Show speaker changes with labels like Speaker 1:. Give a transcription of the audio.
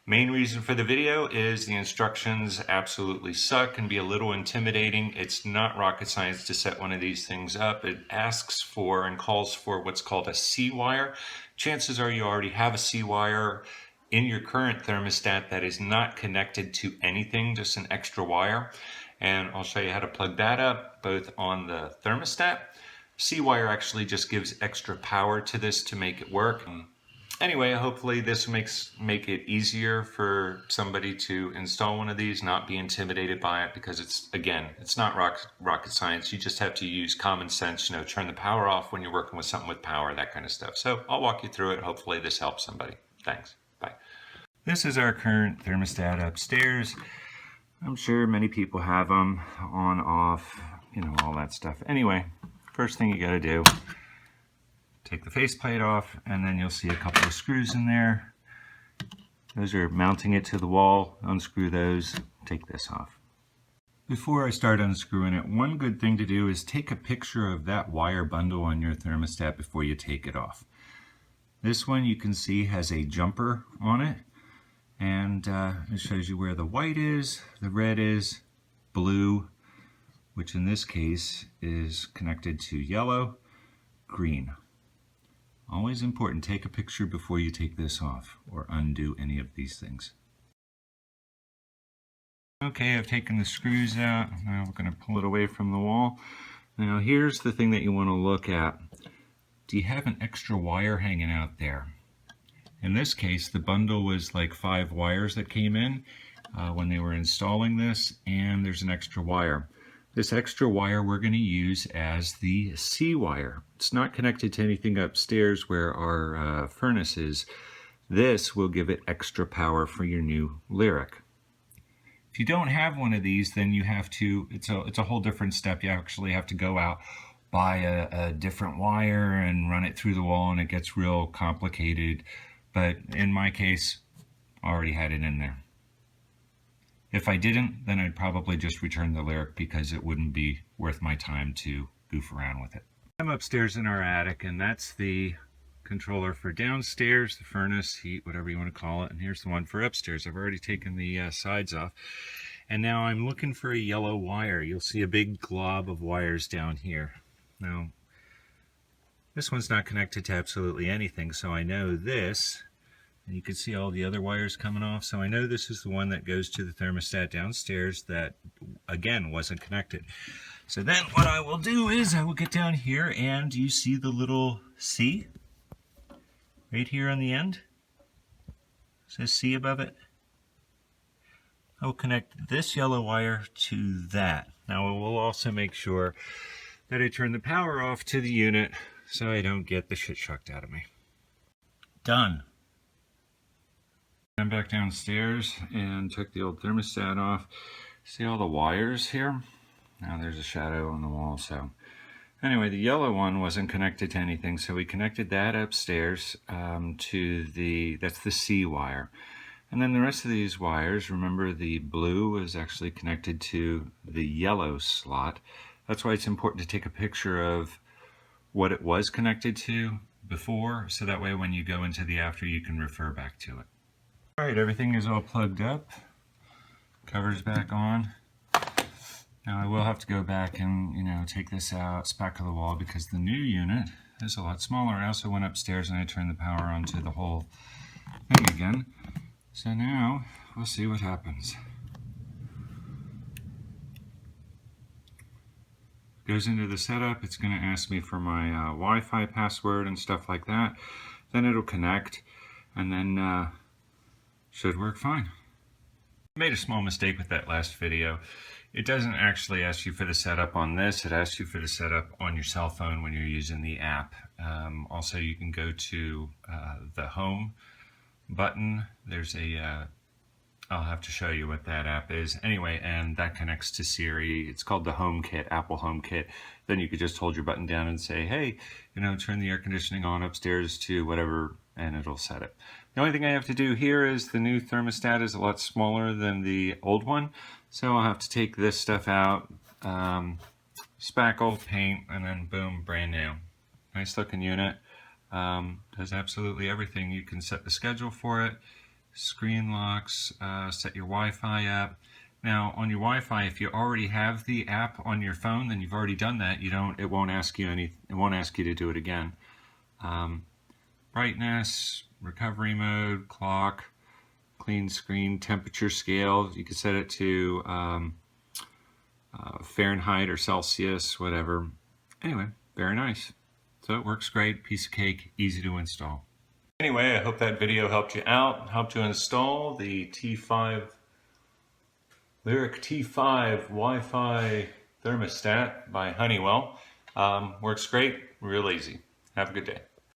Speaker 1: Main reason for the video is the instructions absolutely suck and be a little intimidating. It's not rocket science to set one of these things up. It asks for and calls for what's called a C-wire. Chances are you already have a C-wire in your current thermostat that is not connected to anything, just an extra wire. And I'll show you how to plug that up both on the thermostat. C-wire actually just gives extra power to this to make it work. Anyway, hopefully this make it easier for somebody to install one of these, not be intimidated by it, because it's not rocket science. You just have to use common sense, turn the power off when you're working with something with power, that kind of stuff. So I'll walk you through it. Hopefully this helps somebody. Thanks. Bye. This is our current thermostat upstairs. I'm sure many people have them on, off, all that stuff. Anyway, first thing you got to do, take the faceplate off, and then you'll see a couple of screws in there. Those are mounting it to the wall. Unscrew those, take this off. Before I start unscrewing it, one good thing to do is take a picture of that wire bundle on your thermostat before you take it off. This one you can see has a jumper on it, and it shows you where the white is, the red is, blue, which in this case is connected to yellow, green. Always important, take a picture before you take this off or undo any of these things. Okay, I've taken the screws out. Now we're going to pull it away from the wall. Now here's the thing that you want to look at. Do you have an extra wire hanging out there? In this case, the bundle was like 5 wires that came in when they were installing this, and there's an extra wire. This extra wire we're going to use as the C wire. It's not connected to anything upstairs where our furnace is. This will give it extra power for your new Lyric. If you don't have one of these, then you have to, it's a whole different step. You actually have to go out, buy a different wire and run it through the wall, and it gets real complicated. But in my case, I already had it in there. If I didn't, then I'd probably just return the Lyric because it wouldn't be worth my time to goof around with it. I'm upstairs in our attic, and that's the controller for downstairs, the furnace, heat, whatever you want to call it. And here's the one for upstairs. I've already taken the sides off. And now I'm looking for a yellow wire. You'll see a big glob of wires down here. Now, this one's not connected to absolutely anything, so I know this. And you can see all the other wires coming off, so I know this is the one that goes to the thermostat downstairs that, again, wasn't connected. So then what I will do is I will get down here, and you see the little C right here on the end? It says C above it. I will connect this yellow wire to that. Now I will also make sure that I turn the power off to the unit so I don't get the shit shocked out of me. Done. I'm back downstairs and took the old thermostat off. See all the wires here? Now there's a shadow on the wall. So anyway, the yellow one wasn't connected to anything, so we connected that upstairs to that's the C wire. And then the rest of these wires, remember the blue is actually connected to the yellow slot. That's why it's important to take a picture of what it was connected to before, so that way when you go into the after you can refer back to it. Alright, everything is all plugged up, cover's back on. Now I will have to go back and take this out, spackle the wall, because the new unit is a lot smaller. I also went upstairs and I turned the power on to the whole thing again. So now we'll see what happens. Goes into the setup, it's going to ask me for my Wi-Fi password and stuff like that. Then it'll connect, and then should work fine. I made a small mistake with that last video. It doesn't actually ask you for the setup on this, it asks you for the setup on your cell phone when you're using the app. Also, you can go to the home button. There's a I'll have to show you what that app is. Anyway, and that connects to Siri. It's called the HomeKit, Apple HomeKit. Then you could just hold your button down and say, hey, turn the air conditioning on upstairs to whatever, and it'll set it. The only thing I have to do here is the new thermostat is a lot smaller than the old one. So I'll have to take this stuff out, spackle, paint, and then boom, brand new. Nice looking unit. Does absolutely everything. You can set the schedule for it. screen locks, set your Wi-Fi up. Now on your Wi-Fi, if you already have the app on your phone, then you've already done that. It won't ask you to do it again. Brightness, recovery mode, clock, clean screen, temperature scale. You can set it to Fahrenheit or Celsius, whatever. Anyway, very nice. So it works great, piece of cake, easy to install. Anyway, I hope that video helped you out, helped to install the T5 Lyric T5 Wi-Fi thermostat by HoneyWell. Works great, real easy. Have a good day.